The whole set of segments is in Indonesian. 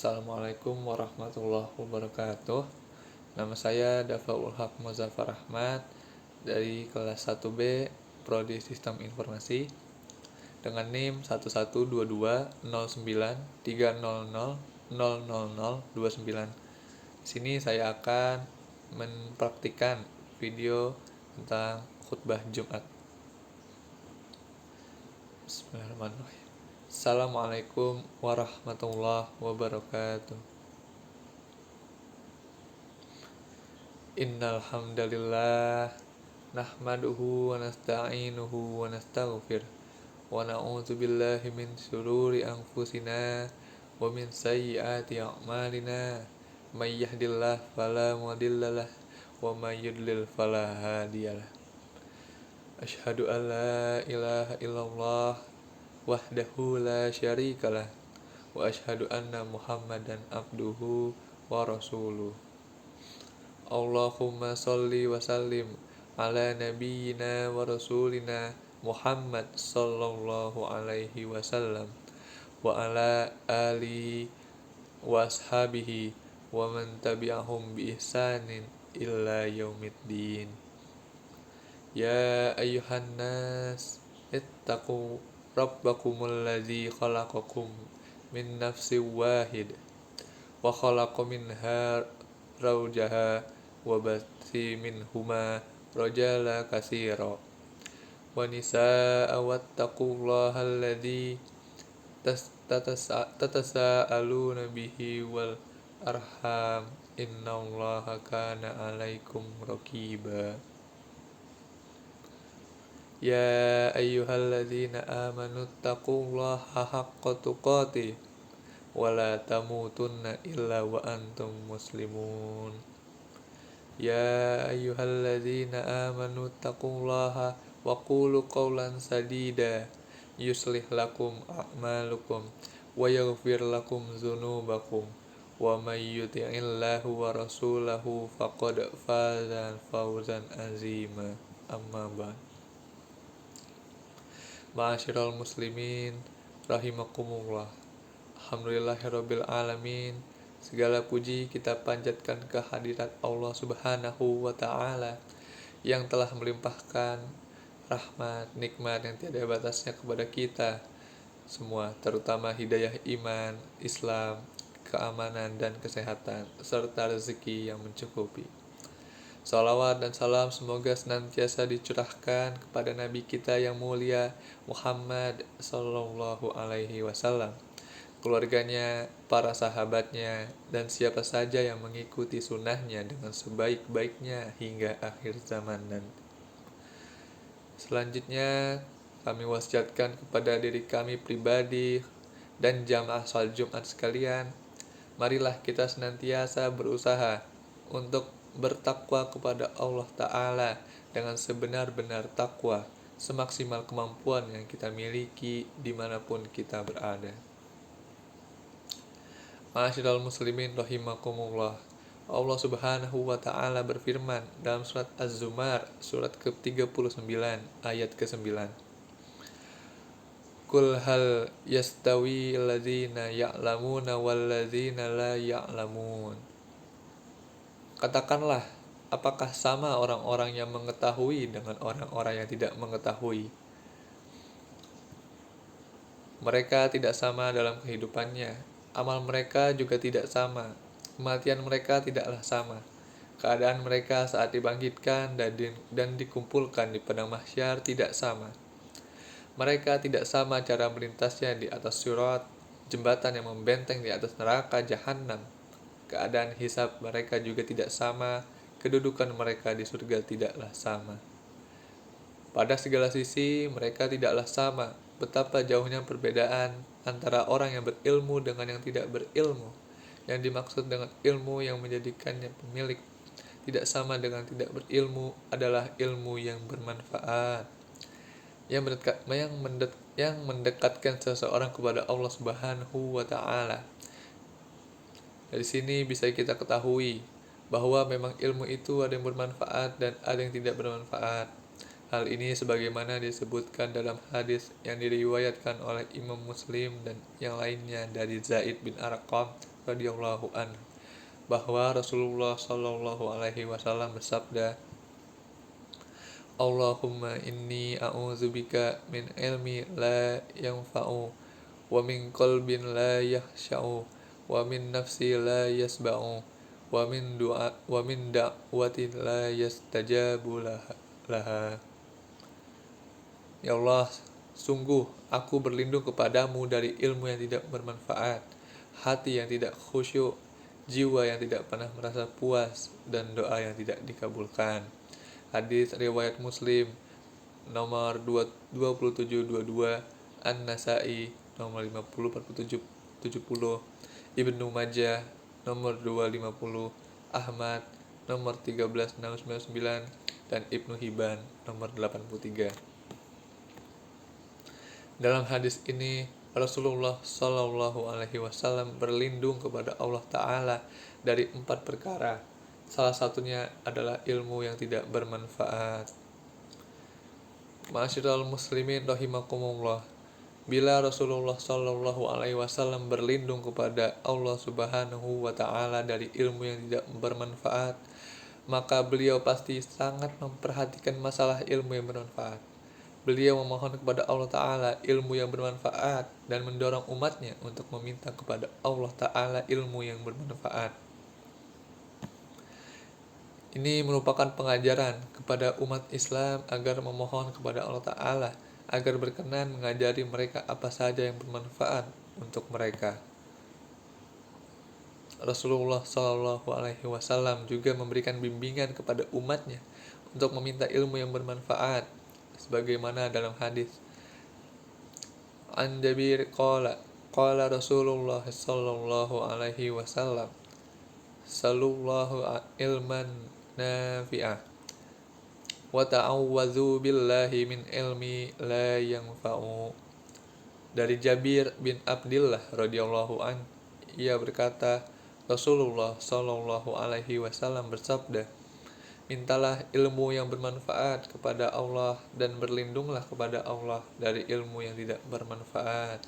Assalamualaikum warahmatullahi wabarakatuh. Nama saya Dafaul Haq Muzaffar Ahmad dari kelas 1B Prodi Sistem Informasi dengan NIM 11220930000029. Di sini saya akan mempraktikkan video tentang khutbah Jumat. Bismillahirrahmanirrahim. Assalamualaikum warahmatullahi wabarakatuh. Innal hamdalillah nahmaduhu wa nasta'inuhu wa nastaghfir wa na'udzu billahi min shururi anfusina wa min sayyiati a'malina may yahdihillahu fala mudhillalah wa may yudlil fala hadiyalah. Asyhadu an la ilaha illallah wahdahu la syarikalah wa asyhadu anna Muhammadan abduhu wa rasuluh. Allahumma sholli wa sallim ala nabiyyina wa rasulina Muhammad sallallahu alaihi wasallam wa ala alihi wa ashabihi wa man tabi'ahum bi ihsanin illa yaumiddin. Ya ayyuhan nas ittaqu rabbakumul ladzi khalaqakum min nafsin wahid wa khalaqa minha zawjaha wa bathi minhuma rajala katsira wa nisaa wattaqullaha alladzi tatasaaluna bihi wal arham innallaha kana 'alaikum raqiba. Ya ayyuhalladzina amanu taqullaha haqqa tuqatih wa la tamutunna illa wa antum muslimun. Ya ayyuhalladzina amanu taqullaha wa qulu qawlan sadida yuslih lakum a'malukum wa yaghfir lakum dzunubakum wa may yuti'illahu wa rasulahu faqad faza fawzan azima. Amma ba'd. Ma'asyiral muslimin rahimakumullah. Alhamdulillahirabbil alamin. Segala puji kita panjatkan kehadirat Allah Subhanahu wa taala yang telah melimpahkan rahmat, nikmat yang tiada batasnya kepada kita semua, terutama hidayah iman, Islam, keamanan dan kesehatan serta rezeki yang mencukupi. Salawat dan salam semoga senantiasa dicurahkan kepada Nabi kita yang mulia Muhammad sallallahu alaihi wasallam, keluarganya, para sahabatnya, dan siapa saja yang mengikuti sunnahnya dengan sebaik-baiknya hingga akhir zaman nanti. Selanjutnya, kami wasiatkan kepada diri kami pribadi dan jamaah salat Jumat sekalian, marilah kita senantiasa berusaha untuk bertakwa kepada Allah Ta'ala dengan sebenar-benar takwa, semaksimal kemampuan yang kita miliki dimanapun kita berada. Ma'asyiral muslimin rahimakumullah. Allah Subhanahu wa taala berfirman dalam surat Az-Zumar surat ke-39 ayat ke-9. Qul hal yastawi alladzina ya'lamuna wal ladzina la ya'lamun. Katakanlah, apakah sama orang-orang yang mengetahui dengan orang-orang yang tidak mengetahui? Mereka tidak sama dalam kehidupannya. Amal mereka juga tidak sama. Kematian mereka tidaklah sama. Keadaan mereka saat dibangkitkan dan dikumpulkan di padang mahsyar tidak sama. Mereka tidak sama cara melintasnya di atas sirat, jembatan yang membenteng di atas neraka jahanam. Keadaan hisab mereka juga tidak sama. Kedudukan mereka di surga tidaklah sama. Pada segala sisi mereka tidaklah sama. Betapa jauhnya perbedaan antara orang yang berilmu dengan yang tidak berilmu. Yang dimaksud dengan ilmu yang menjadikannya pemilik tidak sama dengan tidak berilmu adalah ilmu yang bermanfaat, yang mendekatkan seseorang kepada Allah Subhanahu wa taala. Dari sini bisa kita ketahui bahwa memang ilmu itu ada yang bermanfaat dan ada yang tidak bermanfaat. Hal ini sebagaimana disebutkan dalam hadis yang diriwayatkan oleh Imam Muslim dan yang lainnya dari Zaid bin Arqam radhiyallahu anhu bahwa Rasulullah Shallallahu alaihi wasallam bersabda, Allahumma inni a'udzubika min ilmi la yanfa'u wa min qalbin la yakhsha'u wa min nafsi la yasba'u wa min da'watin la yastajabu laha. Ya Allah, sungguh aku berlindung kepadamu dari ilmu yang tidak bermanfaat, hati yang tidak khusyuk, jiwa yang tidak pernah merasa puas, dan doa yang tidak dikabulkan. Hadis riwayat Muslim nomor 2722, An-Nasa'i nomor 50/70, Ibnu Majah nomor 250, Ahmad nomor 13/699, dan Ibnu Hibban nomor 83. Dalam hadis ini Rasulullah Shallallahu alaihi wasallam berlindung kepada Allah Ta'ala dari 4 perkara. Salah satunya adalah ilmu yang tidak bermanfaat. Ma'asyiral muslimin rahimakumullah. Bila Rasulullah Shallallahu alaihi wasallam berlindung kepada Allah Subhanahu wa Ta'ala dari ilmu yang tidak bermanfaat, maka beliau pasti sangat memperhatikan masalah ilmu yang bermanfaat. Beliau memohon kepada Allah Ta'ala ilmu yang bermanfaat dan mendorong umatnya untuk meminta kepada Allah Ta'ala ilmu yang bermanfaat. Ini merupakan pengajaran kepada umat Islam agar memohon kepada Allah Ta'ala agar berkenan mengajari mereka apa saja yang bermanfaat untuk mereka. Rasulullah Shallallahu alaihi wasallam juga memberikan bimbingan kepada umatnya untuk meminta ilmu yang bermanfaat, sebagaimana dalam hadis An Jabir qala Rasulullah sallallahu alaihi wasallam sallallahu ilman nafi'ah wa ta'awwadzu billahi min ilmi la yanfa'u. Dari Jabir bin Abdillah radhiyallahu an, ia berkata, Rasulullah sallallahu alaihi wasallam bersabda, mintalah ilmu yang bermanfaat kepada Allah dan berlindunglah kepada Allah dari ilmu yang tidak bermanfaat.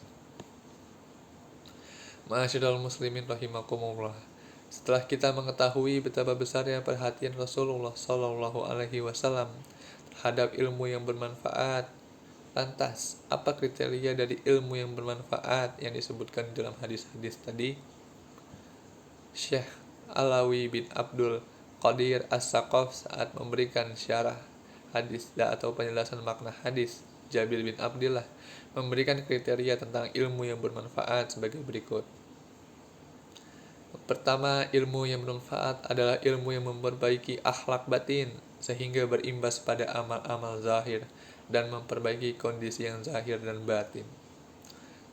Ma'asyiral muslimin rahimakumullah. Setelah kita mengetahui betapa besarnya perhatian Rasulullah Shallallahu alaihi wasallam terhadap ilmu yang bermanfaat, lantas apa kriteria dari ilmu yang bermanfaat yang disebutkan dalam hadis-hadis tadi? Syekh Alawi bin Abdul Qadir As-Saqaf saat memberikan syarah hadis atau penjelasan makna hadis Jabir bin Abdillah memberikan kriteria tentang ilmu yang bermanfaat sebagai berikut. Pertama, ilmu yang bermanfaat adalah ilmu yang memperbaiki akhlak batin sehingga berimbas pada amal-amal zahir dan memperbaiki kondisi yang zahir dan batin.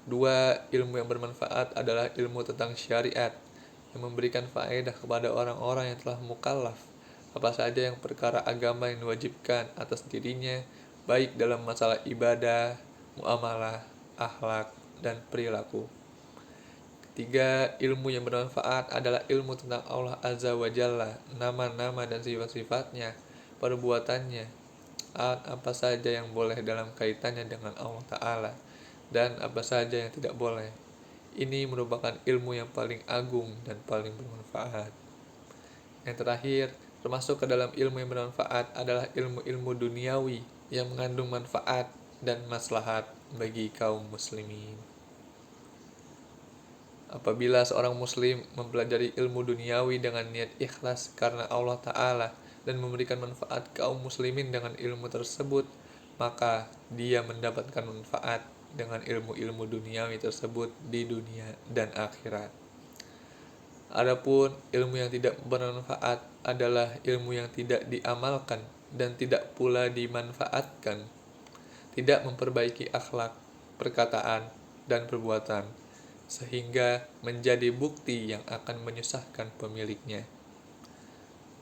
Dua, ilmu yang bermanfaat adalah ilmu tentang syariat yang memberikan faedah kepada orang-orang yang telah mukallaf apa saja yang perkara agama yang diwajibkan atas dirinya, baik dalam masalah ibadah, muamalah, akhlak, dan perilaku. Ketiga, ilmu yang bermanfaat adalah ilmu tentang Allah Azza wa Jalla, nama-nama dan sifat-sifatnya, perbuatannya, apa saja yang boleh dalam kaitannya dengan Allah Ta'ala, dan apa saja yang tidak boleh. Ini merupakan ilmu yang paling agung dan paling bermanfaat. Yang terakhir, termasuk ke dalam ilmu yang bermanfaat adalah ilmu-ilmu duniawi yang mengandung manfaat dan maslahat bagi kaum muslimin. Apabila seorang muslim mempelajari ilmu duniawi dengan niat ikhlas karena Allah Ta'ala dan memberikan manfaat kaum muslimin dengan ilmu tersebut, maka dia mendapatkan manfaat dengan ilmu-ilmu duniawi tersebut di dunia dan akhirat. Adapun ilmu yang tidak bermanfaat adalah ilmu yang tidak diamalkan dan tidak pula dimanfaatkan, tidak memperbaiki akhlak, perkataan, dan perbuatan, sehingga menjadi bukti yang akan menyusahkan pemiliknya.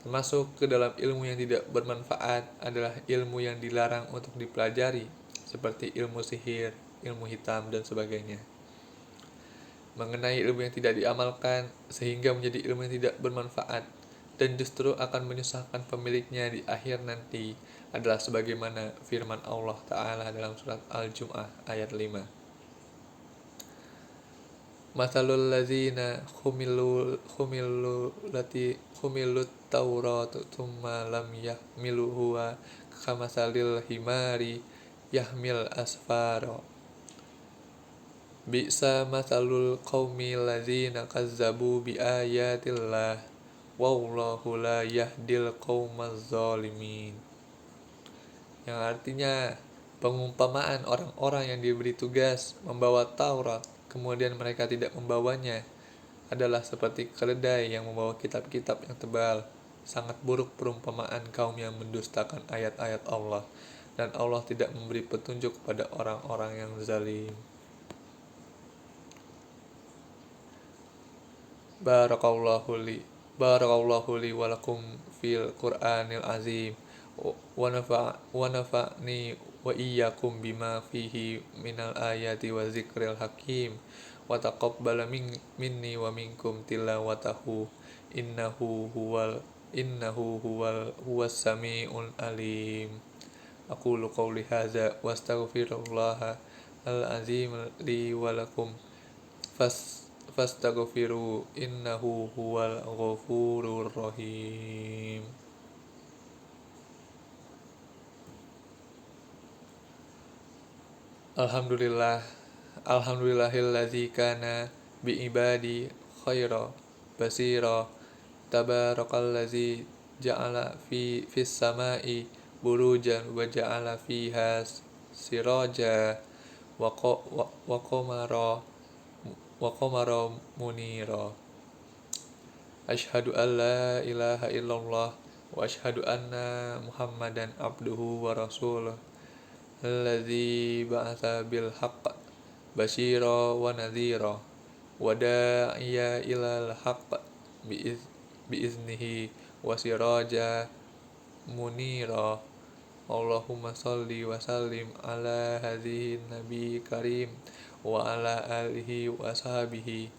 Termasuk ke dalam ilmu yang tidak bermanfaat adalah ilmu yang dilarang untuk dipelajari, seperti ilmu sihir, ilmu hitam, dan sebagainya. Mengenai ilmu yang tidak diamalkan sehingga menjadi ilmu yang tidak bermanfaat dan justru akan menyusahkan pemiliknya di akhir nanti adalah sebagaimana firman Allah Ta'ala dalam surat Al-Jum'ah ayat 5. Masalul ladzina humilut taurat tsumma lam yahmiluha kamasalil himari yahmil asfaro. Bi'sa masalul qaumi ladzina kazzabu bi ayatillah wallahu la yahdil qaumaz zalimin. Yang artinya pengumpamaan orang-orang yang diberi tugas membawa Taurat kemudian mereka tidak membawanya adalah seperti keledai yang membawa kitab-kitab yang tebal. Sangat buruk perumpamaan kaum yang mendustakan ayat-ayat Allah, dan Allah tidak memberi petunjuk kepada orang-orang yang zalim. Barakallahu li wa lakum fil Qur'anil azim wa nafa'ni wa iyyakum bima fihi minal ayati wa zikril hakim wa taqabbala minni wa minkum tilawatahu huwas samiul alim. Aqulu qawli hadza wa astaghfirullaha al azim li wa lakum fastaghfiru innahu huwal ghafurur rahim. Alhamdulillahilladzi kana bi ibadi khaira basira tabarakallazi ja'ala fis samai burujan wa ja'ala fiha siraja wa qamara munira. Asyhadu an la ilaha illallah wa asyhadu anna Muhammadan abduhu wa rasuluh alladzi ba'atsa bil haqq basyira wa nadhira wa da'iya ilal haqq biiznihi wa siraja munira. Allahumma sholli wa sallim ala hadhihi nabi karim wa ala alihi wa sahbihi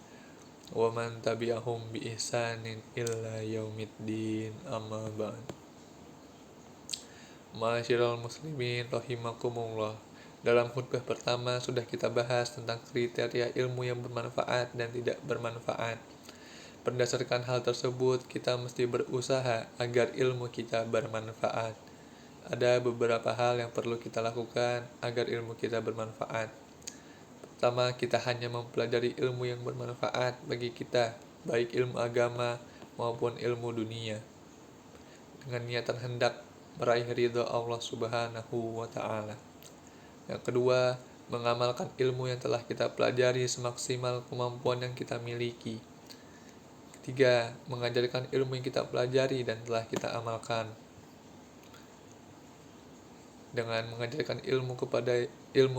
wa man tabi'ahum bi ihsanin illa yaumiddin, amma ba'd. Ma'asyiral muslimin rahimakumullah. Dalam khutbah pertama sudah kita bahas tentang kriteria ilmu yang bermanfaat dan tidak bermanfaat. Berdasarkan hal tersebut, kita mesti berusaha agar ilmu kita bermanfaat. Ada beberapa hal yang perlu kita lakukan agar ilmu kita bermanfaat. Pertama, kita hanya mempelajari ilmu yang bermanfaat bagi kita, baik ilmu agama maupun ilmu dunia, dengan niatan hendak meraih ridha Allah Subhanahu wa ta'ala. Yang kedua, mengamalkan ilmu yang telah kita pelajari semaksimal kemampuan yang kita miliki. Ketiga, mengajarkan ilmu yang kita pelajari dan telah kita amalkan. Dengan mengajarkan ilmu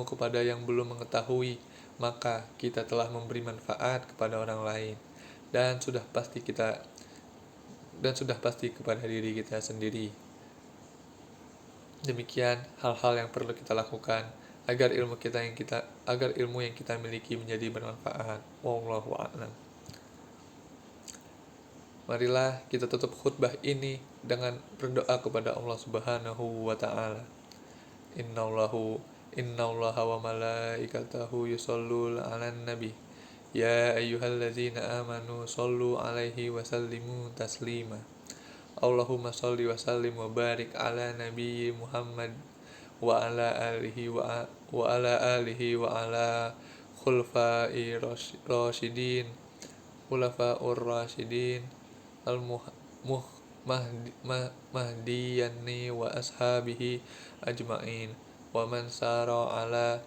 kepada yang belum mengetahui, maka kita telah memberi manfaat kepada orang lain dan sudah pasti kepada diri kita sendiri. Demikian hal-hal yang perlu kita lakukan agar ilmu yang kita miliki menjadi bermanfaat. Wallahu a'lam. Marilah kita tutup khutbah ini dengan berdoa kepada Allah Subhanahu wa ta'ala. Innallaha wa malaikatahu yusholluna 'alan nabi ya ayyuhalladzina amanu shollu 'alaihi wa sallimu taslima. Allahumma sholli wa sallim wa barik ala nabiyyi Muhammad wa ala alihi wa ala khulafa'ir rasyidin al-mahdiyani wa ashabihi ajma'in wa man sara ala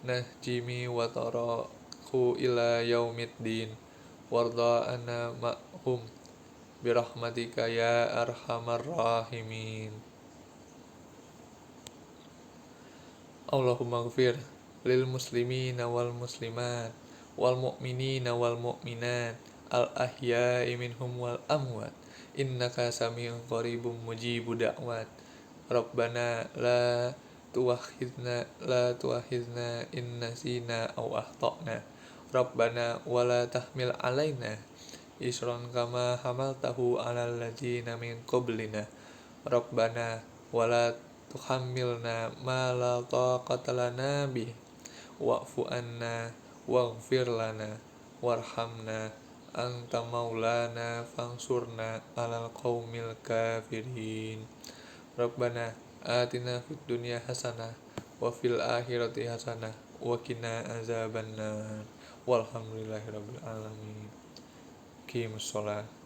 nahjimi wa taraku ila yaumiddin warda anna ma'hum birahmatika ya arhamar rahimin. Allahumma ghfir lil muslimina wal muslimat wal mu'minina wal mu'minat al ahya'i minhum wal amwat innaka sami'un qaribun mujibud da'wat. Rabbana la tuakhidna in nasina aw akhtana. Rabbana wala tahmil alaina isran kama hamaltahu 'alal ladzina min qablina. Rabbana wala tuhammilna ma la taqata lana bih wa'fu anna waghfir lana warhamna anta maulana fansurna alal qaumil kafirin. Rabbana atina fid dunya hasanah wa fil akhirati hasanah wa qina azabannar. Walhamdulillahirabbil alamin. Qimus shalah.